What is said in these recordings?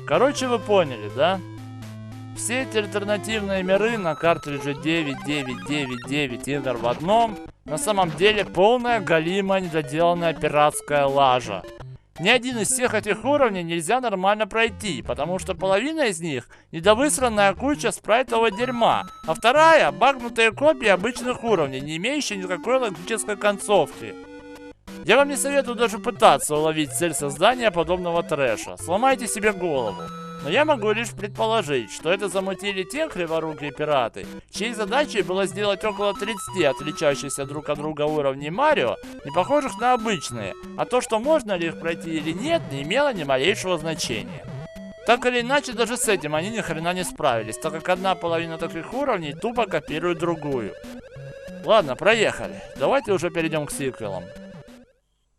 Короче, вы поняли, да? Все эти альтернативные миры на картридже 9999 игр в одном на самом деле полная галимая недоделанная пиратская лажа. Ни один из всех этих уровней нельзя нормально пройти, потому что половина из них недовысранная куча спрайтового дерьма, а вторая багнутые копии обычных уровней, не имеющие никакой логической концовки. Я вам не советую даже пытаться уловить цель создания подобного трэша. Сломайте себе голову. Но я могу лишь предположить, что это замутили те криворукие пираты, чьей задачей было сделать около 30 отличающихся друг от друга уровней Марио, не похожих на обычные, а то, что можно ли их пройти или нет, не имело ни малейшего значения. Так или иначе, даже с этим они ни хрена не справились, так как одна половина таких уровней тупо копирует другую. Ладно, проехали. Давайте уже перейдем к сиквелам.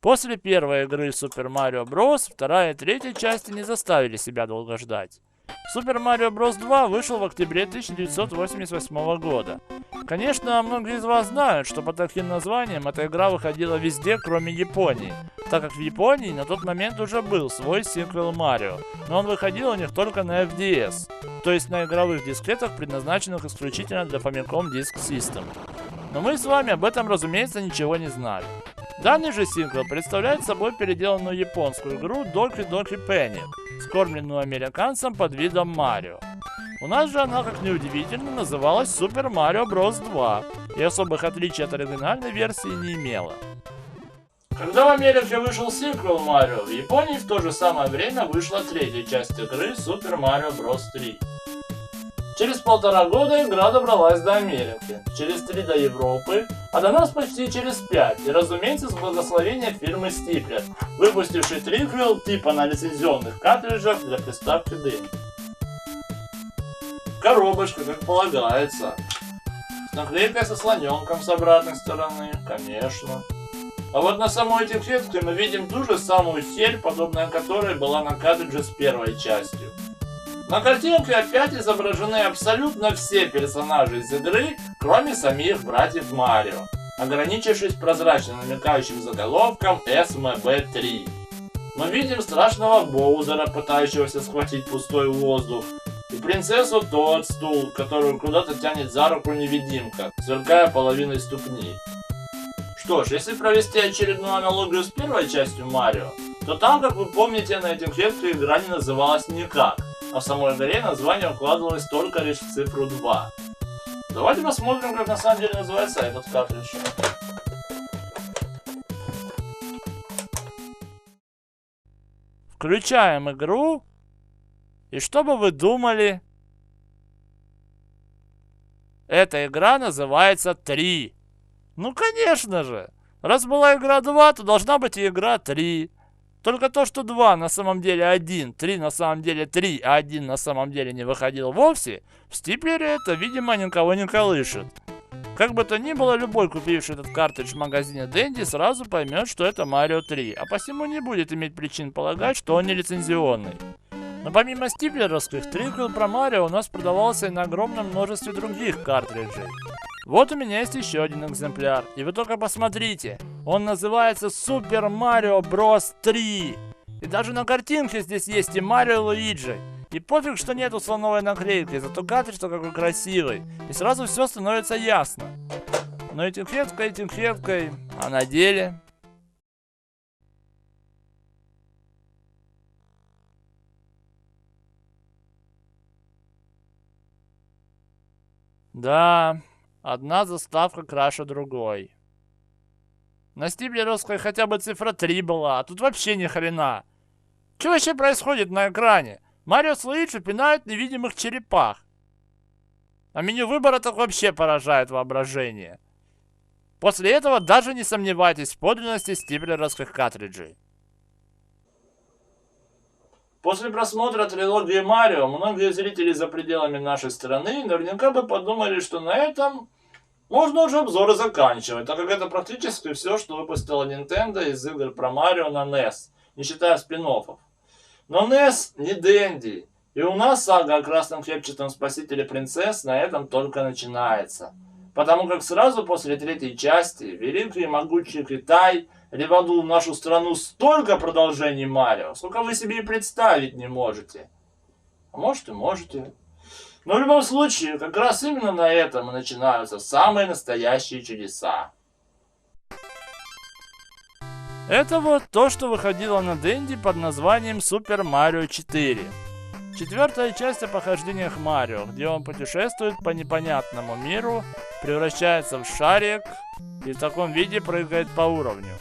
После первой игры Super Mario Bros. Вторая и третья части не заставили себя долго ждать. Super Mario Bros. 2 вышел в октябре 1988 года. Конечно, многие из вас знают, что под таким названием эта игра выходила везде, кроме Японии, так как в Японии на тот момент уже был свой сиквел Марио, но он выходил у них только на FDS, то есть на игровых дискетах, предназначенных исключительно для Famicom Disk System. Но мы с вами об этом, разумеется, ничего не знали. Данный же сиквел представляет собой переделанную японскую игру Doki Doki Panic, скормленную американцам под видом Марио. У нас же она, как ни удивительно, называлась Super Mario Bros. 2 и особых отличий от оригинальной версии не имела. Когда в Америке вышел сиквел Марио, в Японии в то же самое время вышла третья часть игры Super Mario Bros. 3. Через 1,5 года игра добралась до Америки, через 3 до Европы, а до нас почти через 5, и разумеется с благословения фирмы Stipler, выпустившей триквел типа на лицензионных картриджах для приставки Dendy. Коробочка, как полагается, с наклейкой со слоненком с обратной стороны, конечно. А вот на самой этикетке мы видим ту же самую сель, подобная которой была на картридже с первой частью. На картинке опять изображены абсолютно все персонажи из игры, кроме самих братьев Марио, ограничившись прозрачно намекающим заголовком SMB3. Мы видим страшного Боузера, пытающегося схватить пустой воздух, и принцессу Тодстул, которую куда-то тянет за руку невидимка, сверкая половиной ступни. Что ж, если провести очередную аналогию с первой частью Марио, то там, как вы помните, на этикетке игра не называлась никак, а в самой игре название укладывалось только лишь в цифру 2. Давайте посмотрим, как на самом деле называется этот картридж. Включаем игру. И что бы вы думали? Эта игра называется 3. Ну конечно же. Раз была игра 2, то должна быть и игра 3. Только то, что 2 на самом деле 1, 3 на самом деле 3, а 1 на самом деле не выходил вовсе, в Стиплере это, видимо, никого не колышет. Как бы то ни было, любой, купивший этот картридж в магазине Dendy, сразу поймет, что это Mario 3, а посему не будет иметь причин полагать, что он не лицензионный. Но помимо стиплеровских, триквел про Марио у нас продавался и на огромном множестве других картриджей. Вот у меня есть еще один экземпляр, и вы только посмотрите, он называется Super Mario Bros. 3. И даже на картинке здесь есть и Марио, и Луиджи. И пофиг, что нету слоновой наклейки, зато картридж-то какой красивый, и сразу все становится ясно. Но этикеткой, а на деле... Да, одна заставка краше другой. На стиплеровской хотя бы цифра 3 была, а тут вообще ни хрена. Что вообще происходит на экране? Марио с Луиджи пинают невидимых черепах. А меню выбора так вообще поражает воображение. После этого даже не сомневайтесь в подлинности стиплеровских картриджей. После просмотра трилогии Марио, многие зрители за пределами нашей страны наверняка бы подумали, что на этом можно уже обзоры заканчивать, так как это практически все, что выпустила Nintendo из игр про Марио на NES, не считая спин-оффов. Но NES не Dendy, и у нас сага о красном клетчатом спасителе принцесс на этом только начинается. Потому как сразу после третьей части великий и могучий Китай реванул в нашу страну столько продолжений Марио, сколько вы себе и представить не можете. может и можете. Но в любом случае, как раз именно на этом и начинаются самые настоящие чудеса. Это вот то, что выходило на Денди под названием Super Mario 4. Четвертая часть о похождениях Марио, где он путешествует по непонятному миру, превращается в шарик и в таком виде прыгает по уровню.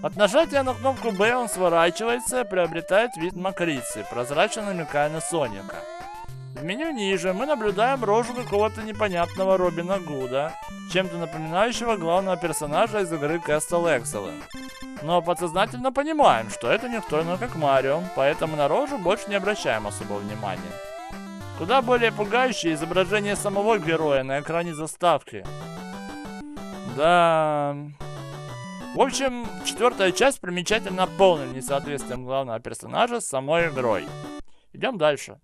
От нажатия на кнопку B он сворачивается и приобретает вид мокрицы, прозрачно намекая на Соника. В меню ниже мы наблюдаем рожу какого-то непонятного Робина Гуда, чем-то напоминающего главного персонажа из игры Castle Excellent. Но подсознательно понимаем, что это никто иной как Марио, поэтому на рожу больше не обращаем особого внимания. Куда более пугающее изображение самого героя на экране заставки. Да... В общем, четвертая часть примечательна полным несоответствием главного персонажа с самой игрой. Идем дальше.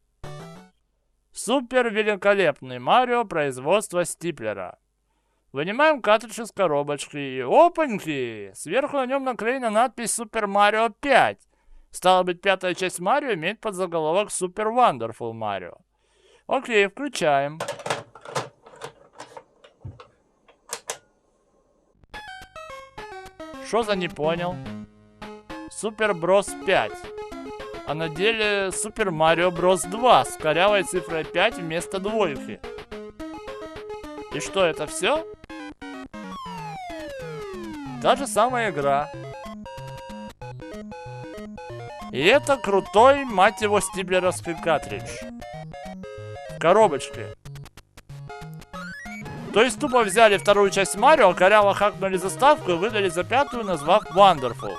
Супер великолепный Марио производства Стиплера. Вынимаем картридж из коробочки и опаньки! Сверху на нем наклеена надпись Super Mario 5. Стало быть, пятая часть Марио имеет подзаголовок Super Wonderful Mario. Окей, включаем. Что за не понял? Super Bros 5. А на деле Super Mario Bros 2 с корявой цифрой 5 вместо двойки. И что, это все? Та же самая игра. И это крутой, мать его, стиблеровский картридж. В коробочке. То есть тупо взяли вторую часть Марио, коряво хакнули заставку и выдали за пятую, назвав Wonderful.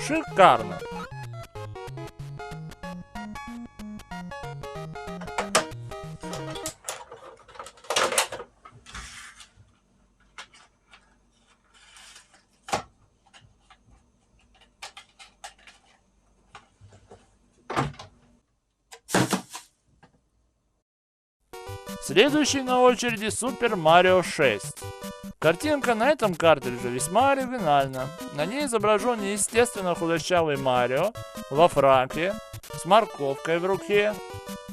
Шикарно. Следующий на очереди Super Mario 6. Картинка на этом картридже весьма оригинальна. На ней изображен неестественно худощавый Марио во фраке, с морковкой в руке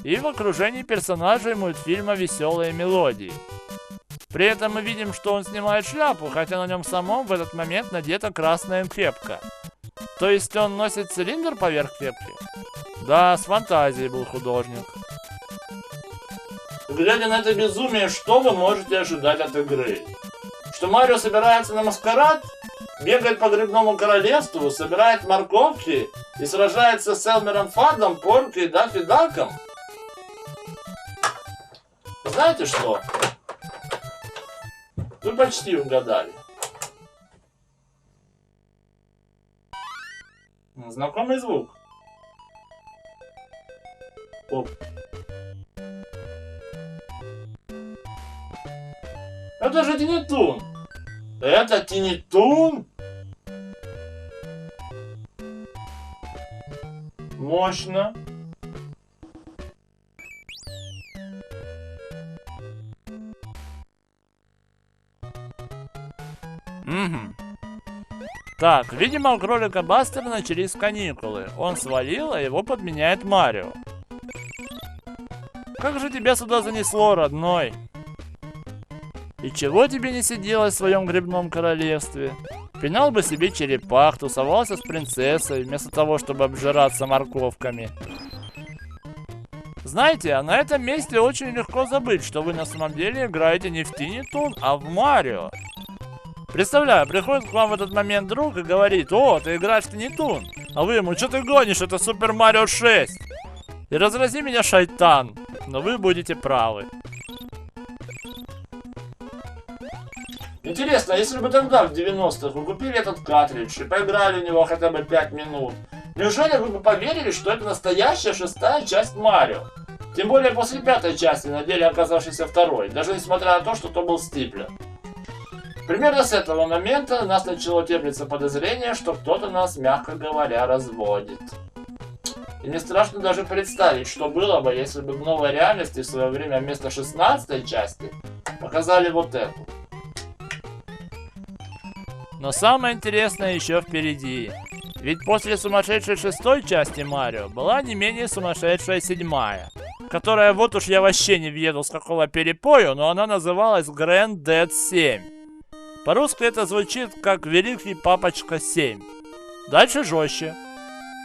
и в окружении персонажей мультфильма «Веселые мелодии». При этом мы видим, что он снимает шляпу, хотя на нем самом в этот момент надета красная кепка. То есть он носит цилиндр поверх кепки? Да, с фантазией был художник. Глядя на это безумие, что вы можете ожидать от игры? Что Марио собирается на маскарад, бегает по грибному королевству, собирает морковки и сражается с Элмером Фадом, Порки и Даффи Даком? Знаете что? Вы почти угадали. Знакомый звук. Оп. Это же Тини Тун. Это Тини Тун? Мощно. Так, видимо, у кролика Бастера начались каникулы. Он свалил, а его подменяет Марио. Как же тебя сюда занесло, родной? И чего тебе не сиделось в своем грибном королевстве? Пинал бы себе черепах, тусовался с принцессой, вместо того, чтобы обжираться морковками. Знаете, а на этом месте очень легко забыть, что вы на самом деле играете не в Тини Тун, а в Марио. Представляю, приходит к вам в этот момент друг и говорит: «О, ты играешь в Тини Тун». А вы ему: «Что ты гонишь, это Super Mario 6». И разрази меня шайтан, но вы будете правы. Интересно, если бы тогда, в 90-х, вы купили этот картридж и поиграли в него хотя бы 5 минут, неужели вы бы поверили, что это настоящая шестая часть Марио? Тем более после пятой части, на деле оказавшейся второй, даже несмотря на то, что то был Стиплер. Примерно с этого момента нас начало теплиться подозрение, что кто-то нас, мягко говоря, разводит. И мне страшно даже представить, что было бы, если бы в новой реальности в свое время вместо 16-й части показали вот эту. Но самое интересное еще впереди. Ведь после сумасшедшей 6-й части Марио была не менее сумасшедшая 7-я, которая, вот уж я вообще не въеду с какого перепою, но она называлась Grand Dead 7. По-русски это звучит как Великий Папочка 7. Дальше жестче.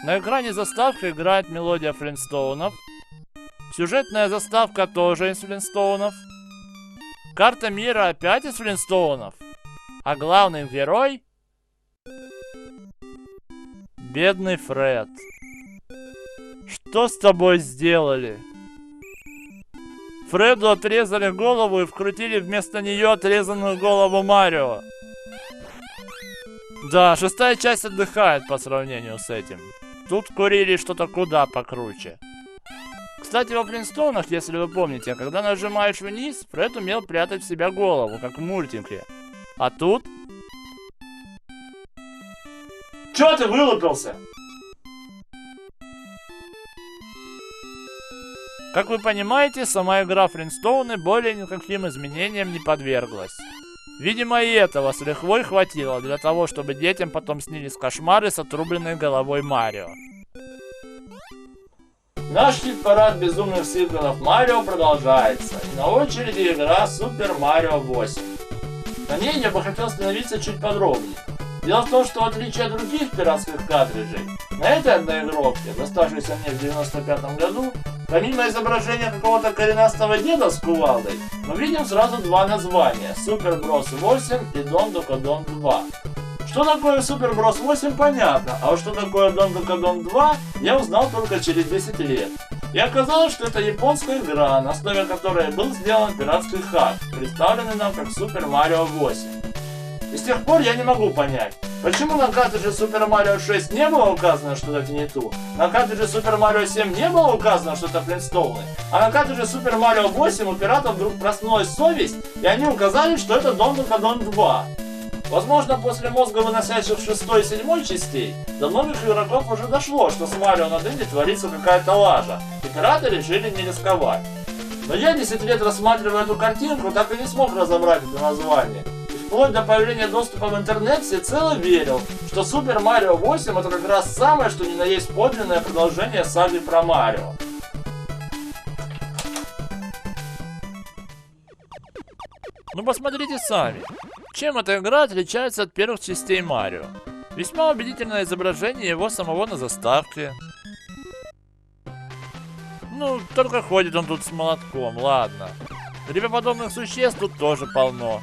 На экране заставка играет мелодия Флинстоунов. Сюжетная заставка тоже из Флинстоунов. Карта мира опять из Флинстоунов. А главный герой... Бедный Фред. Что с тобой сделали? Фреду отрезали голову и вкрутили вместо нее отрезанную голову Марио. Да, 6-я часть отдыхает по сравнению с этим. Тут курили что-то куда покруче. Кстати, во Флинстоунах, если вы помните, когда нажимаешь вниз, Фред умел прятать в себя голову, как в мультике. А тут... Чё ты вылупился? Как вы понимаете, сама игра Флинстоуны более никаким изменениям не подверглась. Видимо, и этого с лихвой хватило для того, чтобы детям потом снились кошмары с отрубленной головой Марио. Наш хит-парад безумных сиквелов Марио продолжается. И на очереди игра Super Mario 8. На ней я бы хотел остановиться чуть подробнее. Дело в том, что в отличие от других пиратских картриджей, на этой одноигровке, доставшейся мне в 95 году, помимо изображения какого-то коренастого деда с кувалдой, мы видим сразу два названия – Super Bros. 8 и Don Duck Don 2. Что такое Super Bros. 8 понятно, а вот что такое Don Duck Don 2 я узнал только через 10 лет. И оказалось, что это японская игра, на основе которой был сделан пиратский хак, представленный нам как Super Mario 8. И с тех пор я не могу понять, почему на картридже Super Mario 6 не было указано, что это Тиниту, на картридже Super Mario 7 не было указано, что это Флинстоуны, а на картридже Super Mario 8 у пиратов вдруг проснулась совесть, и они указали, что это Don Duck Don 2. Возможно, после мозга выносящих 6 и 7 частей, до многих игроков уже дошло, что с Марио на Денде творится какая-то лажа, и пираты решили не рисковать. Но я 10 лет рассматривая эту картинку, так и не смог разобрать это название. Вплоть до появления доступа в интернет всецело верил, что Super Mario 8 это как раз самое, что ни на есть подлинное продолжение саги про Марио. Ну посмотрите сами, чем эта игра отличается от первых частей Марио. Весьма убедительное изображение его самого на заставке. Ну, только ходит он тут с молотком, ладно. Грибоподобных существ тут тоже полно.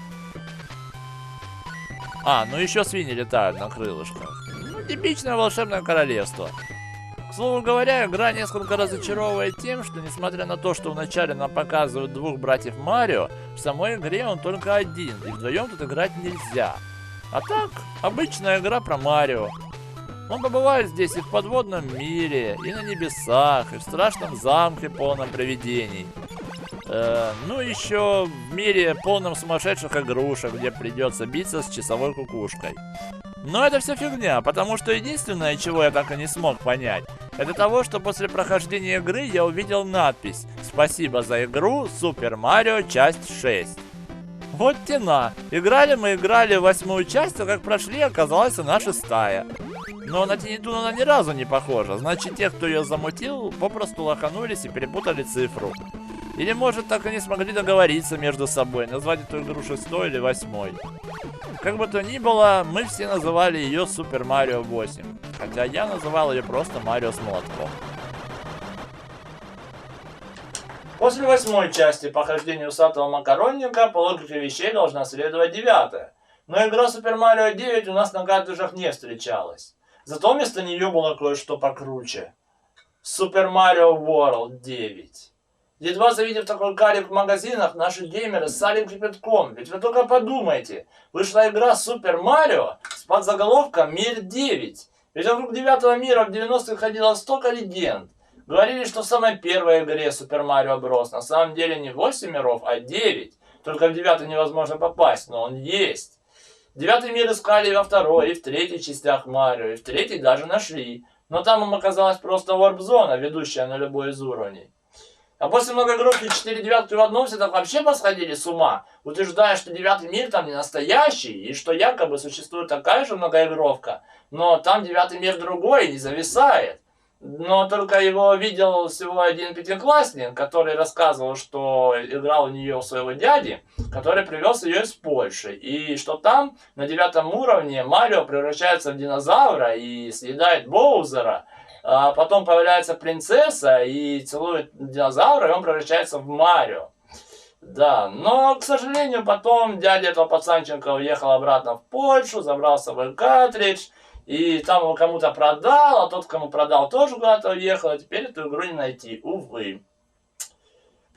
А, ну еще свиньи летают на крылышках. Ну, типичное волшебное королевство. К слову говоря, игра несколько разочаровывает тем, что несмотря на то, что вначале нам показывают двух братьев Марио, в самой игре он только один, и вдвоем тут играть нельзя. А так, обычная игра про Марио. Он побывает здесь и в подводном мире, и на небесах, и в страшном замке, полном привидений. Ну еще в мире полном сумасшедших игрушек, где придется биться с часовой кукушкой. Но это все фигня, потому что единственное, чего я так и не смог понять, это того, что после прохождения игры я увидел надпись «Спасибо за игру, Super Mario, часть 6». Вот тена. Играли мы в 8-ю часть, а как прошли, оказалась она 6-я. Но на Тиниту она ни разу не похожа, значит те, кто ее замутил, попросту лоханулись и перепутали цифру. Или может так и не смогли договориться между собой, назвать эту игру 6-й или 8-й. Как бы то ни было, мы все называли ее Super Mario 8. Хотя я называл ее просто Марио с молотком. После 8-й части по хождению усатого макаронника по логике вещей должна следовать 9-я. Но игра Super Mario 9 у нас на картриджах не встречалась. Зато вместо нее было кое-что покруче. Super Mario World 9. Едва завидев такой карик в магазинах, наши геймеры ссали кипятком. Ведь вы только подумайте, вышла игра Super Mario с подзаголовком «Мир 9». Ведь вокруг 9-го мира в 90-х ходило столько легенд. Говорили, что в самой первой игре Super Mario Bros. На самом деле не 8 миров, а 9. Только в 9-й невозможно попасть, но он есть. 9-й мир искали и во 2-й, и в 3-й частях Марио, и в 3-й даже нашли. Но там им оказалась просто варп-зона, ведущая на любой из уровней. А после многоигровки 4 девятки в одном все так вообще посходили с ума, утверждая, что 9-й мир там не настоящий, и что якобы существует такая же многоигровка, но там 9-й мир другой, не зависает. Но только его видел всего один пятиклассник, который рассказывал, что играл у нее у своего дяди, который привез ее из Польши. И что там на 9-м уровне Марио превращается в динозавра и съедает Боузера. А потом появляется принцесса и целует динозавра, и он превращается в Марио. Да, но, к сожалению, потом дядя этого пацанчика уехал обратно в Польшу, забрал с собой картридж, и там его кому-то продал, а тот, кому продал, тоже куда-то уехал, и теперь эту игру не найти, увы.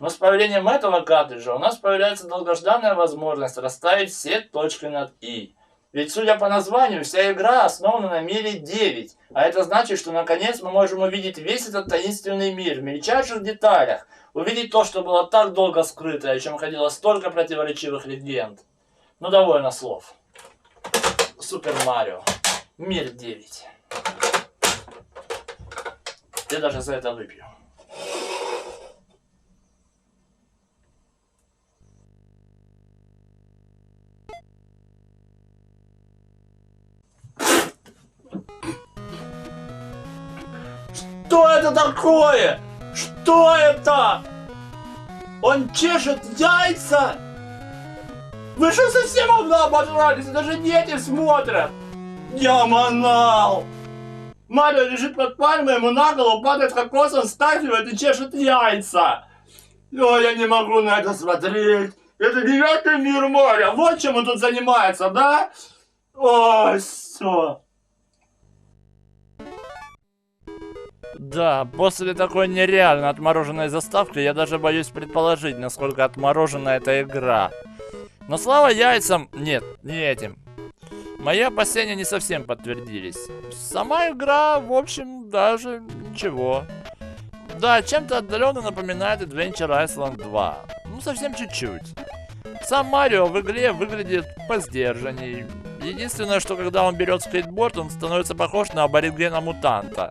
Но с появлением этого картриджа у нас появляется долгожданная возможность расставить все точки над «и». Ведь, судя по названию, вся игра основана на мире 9. А это значит, что наконец мы можем увидеть весь этот таинственный мир в мельчайших деталях. Увидеть то, что было так долго скрыто, о чем ходило столько противоречивых легенд. Ну, довольно слов. Супер Марио. Мир 9. Я даже за это выпью. Что это такое? Что это? Он чешет яйца? Вы что, совсем обожрались? Даже дети смотрят. Я манал. Марио лежит под пальмой, ему на голову падает кокос, он стахивает и чешет яйца. О, я не могу на это смотреть. Это 9-й мир моря. Вот чем он тут занимается, да? Ой, все. Да, после такой нереально отмороженной заставки я даже боюсь предположить, насколько отморожена эта игра. Но слава яйцам, нет, не этим. Мои опасения не совсем подтвердились. Сама игра, в общем, даже ничего. Да, чем-то отдаленно напоминает Adventure Island 2. Ну, совсем чуть-чуть. Сам Марио в игре выглядит посдержанней. Единственное, что когда он берет скейтборд, он становится похож на аборигена-мутанта.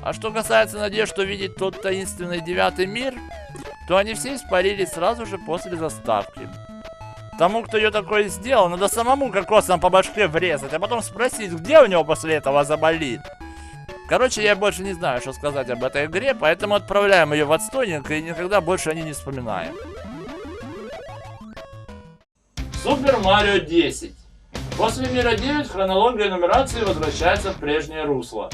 А что касается надежд увидеть тот таинственный 9-й мир, то они все испарились сразу же после заставки. Тому, кто ее такое сделал, надо самому кокосом по башке врезать, а потом спросить, где у него после этого заболит. Короче, я больше не знаю, что сказать об этой игре, поэтому отправляем ее в отстойник и никогда больше о ней не вспоминаем. Супер Марио 10. После мира 9 хронология нумерации возвращается в прежнее русло.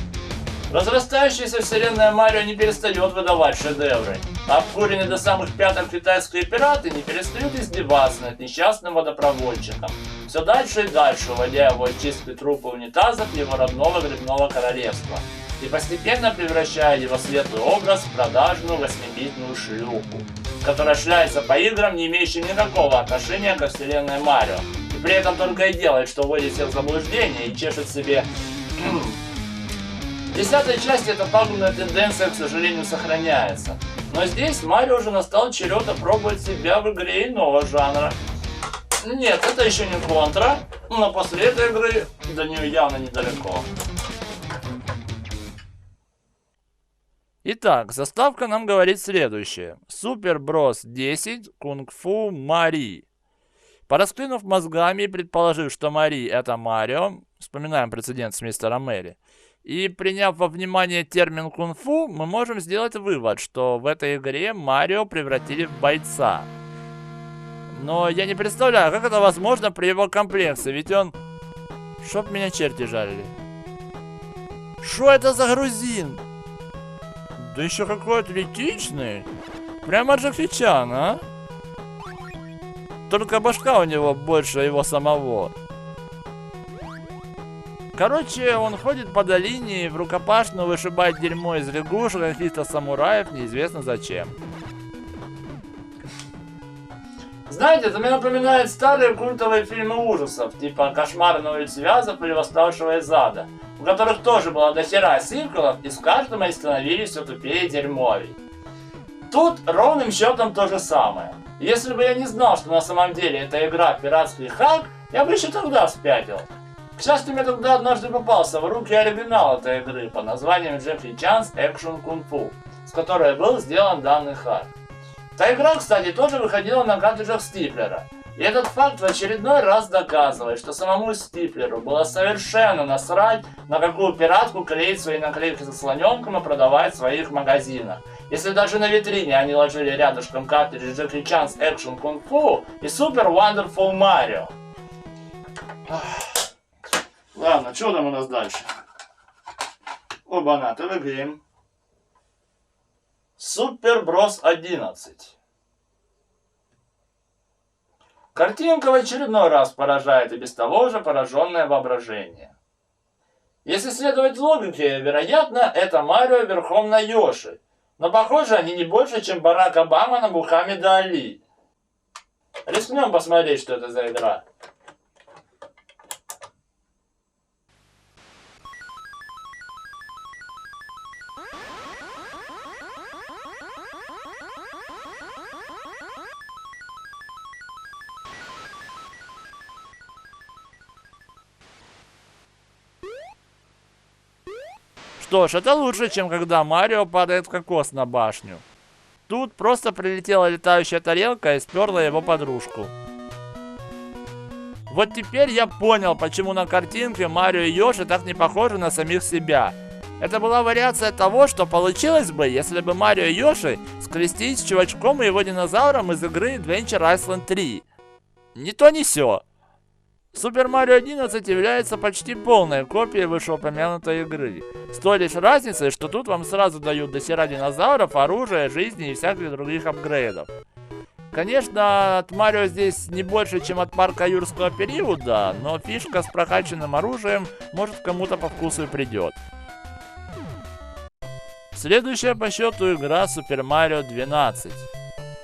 Разрастающаяся вселенная Марио не перестает выдавать шедевры, а обкуренные до самых пяток китайские пираты не перестают издеваться над несчастным водопроводчиком, все дальше и дальше уводя его от чистки трупа унитазов его родного грибного королевства и постепенно превращая его светлый образ в продажную 8-битную шлюху, которая шляется по играм, не имеющим никакого отношения ко вселенной Марио, и при этом только и делает, что вводит всех в заблуждение и чешет себе. В 10-й части эта пагубная тенденция, к сожалению, сохраняется. Но здесь Марио уже настал черед опробовать себя в игре иного жанра. Нет, это еще не контра, но после этой игры до нее явно недалеко. Итак, заставка нам говорит следующее. Супер Брос 10 Кунг-фу Мари. Пораскинув мозгами и предположив, что Мари это Марио, вспоминаем прецедент с мистером Мэри, и приняв во внимание термин кунг-фу, мы можем сделать вывод, что в этой игре Марио превратили в бойца. Но я не представляю, как это возможно при его комплекции, ведь он... Чтоб меня черти жарили. Что это за грузин? Да еще какой атлетичный. Прямо Джеки Чан, а? Только башка у него больше его самого. Короче, он ходит по долине и в рукопашную вышибает дерьмо из лягушек, каких-то самураев, неизвестно зачем. Знаете, это мне напоминает старые культовые фильмы ужасов, типа «Кошмары на улице Вязов» или «Восставшего из ада», у которых тоже было дохера сиквелов, и с каждым они становились все тупее и дерьмовей. Тут ровным счетом то же самое. Если бы я не знал, что на самом деле это игра «Пиратский хак», я бы еще тогда спятил. К счастью, мне тогда однажды попался в руки оригинал этой игры под названием Джеки Чан's Action Kung Fu, с которой был сделан данный хак. Та игра, кстати, тоже выходила на картриджах Стиплера. И этот факт в очередной раз доказывает, что самому Стиплеру было совершенно насрать, на какую пиратку клеить свои наклейки со слоненком и продавать в своих магазинах. Если даже на витрине они ложили рядышком картриджи Джеки Чан's Action Kung Fu и Super Wonderful Mario. Ладно, что там у нас дальше? Оба-на, ТВ Гейм. Super Bros. 11. Картинка в очередной раз поражает и без того уже пораженное воображение. Если следовать логике, вероятно, это Марио верхом на Йоши. Но похоже, они не больше, чем Барак Обама на Мухаммеда Али. Рискнем посмотреть, что это за игра. Что ж, это лучше, чем когда Марио падает в кокос на башню. Тут просто прилетела летающая тарелка и сперла его подружку. Вот теперь я понял, почему на картинке Марио и Йоши так не похожи на самих себя. Это была вариация того, что получилось бы, если бы Марио и Йоши скрестились с чувачком и его динозавром из игры Adventure Island 3. Ни то ни сё. Super Mario 11 является почти полной копией вышеупомянутой игры. С той лишь разницей, что тут вам сразу дают дохера динозавров, оружия, жизни и всяких других апгрейдов. Конечно, от Марио здесь не больше, чем от парка юрского периода, но фишка с прокачанным оружием может кому-то по вкусу и придет. Следующая по счету игра Super Mario 12.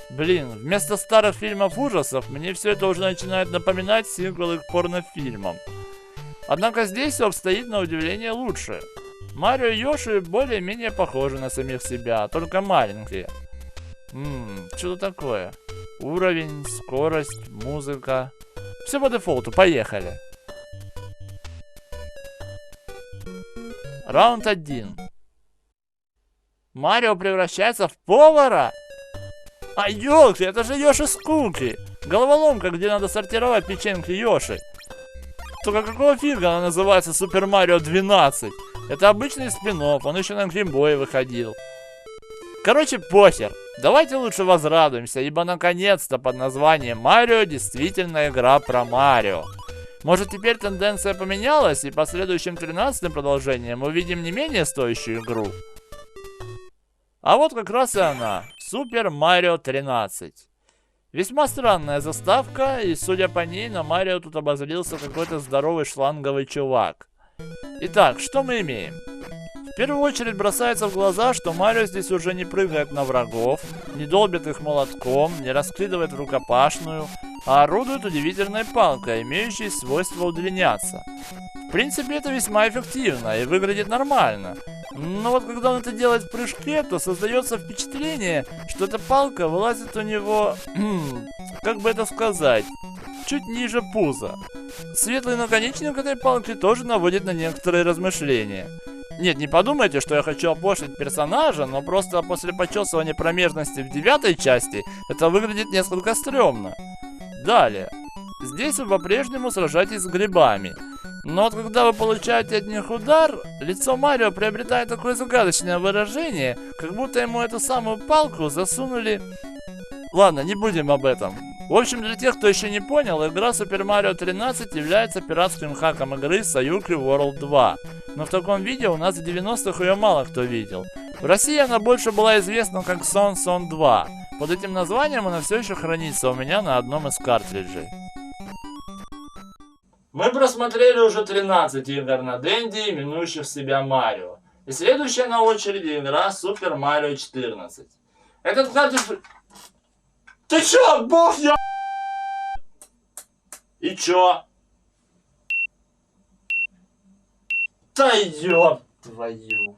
Блин, вместо старых фильмов ужасов, мне все это уже начинает напоминать сиквелы к порнофильмам. Однако здесь все обстоит на удивление лучше. Марио и Йоши более-менее похожи на самих себя, только маленькие. Что такое? Уровень, скорость, музыка. Все по дефолту, поехали. Раунд 1. Марио превращается в повара? А ёлки, это же Йоши Скуки. Головоломка, где надо сортировать печеньки Йоши. Только какого фига она называется Super Mario 12? Это обычный спин-офф, он еще на Game Boy выходил. Короче, похер. Давайте лучше возрадуемся, ибо наконец-то под названием Марио действительно игра про Марио. Может, теперь тенденция поменялась, и по следующим 13-м продолжениям мы увидим не менее стоящую игру? А вот как раз и она. Super Mario 13. Весьма странная заставка, и судя по ней, на Марио тут обозрился какой-то здоровый шланговый чувак. Итак, что мы имеем? В первую очередь бросается в глаза, что Марио здесь уже не прыгает на врагов, не долбит их молотком, не раскидывает рукопашную, а орудует удивительной палкой, имеющей свойство удлиняться. В принципе, это весьма эффективно и выглядит нормально. Но вот когда он это делает в прыжке, то создается впечатление, что эта палка вылазит у него, как бы это сказать, чуть ниже пуза. Светлый наконечник этой палки тоже наводит на некоторые размышления. Нет, не подумайте, что я хочу опошлить персонажа, но просто после почесывания промежности в 9-й части это выглядит несколько стрёмно. Далее. Здесь вы по-прежнему сражаетесь с грибами. Но вот когда вы получаете от них удар, лицо Марио приобретает такое загадочное выражение, как будто ему эту самую палку засунули... Ладно, не будем об этом. В общем, для тех, кто еще не понял, игра Super Mario 13 является пиратским хаком игры Sayuki World 2. Но в таком виде у нас в 90-х ее мало кто видел. В России она больше была известна как Son Son 2. Под этим названием она все еще хранится у меня на одном из картриджей. Мы просмотрели уже 13 игр на Денди, именующих себя Марио. И следующая на очереди игра Super Mario 14. Этот картридж... Ты чё, бог я... И чё? Да ёб твою...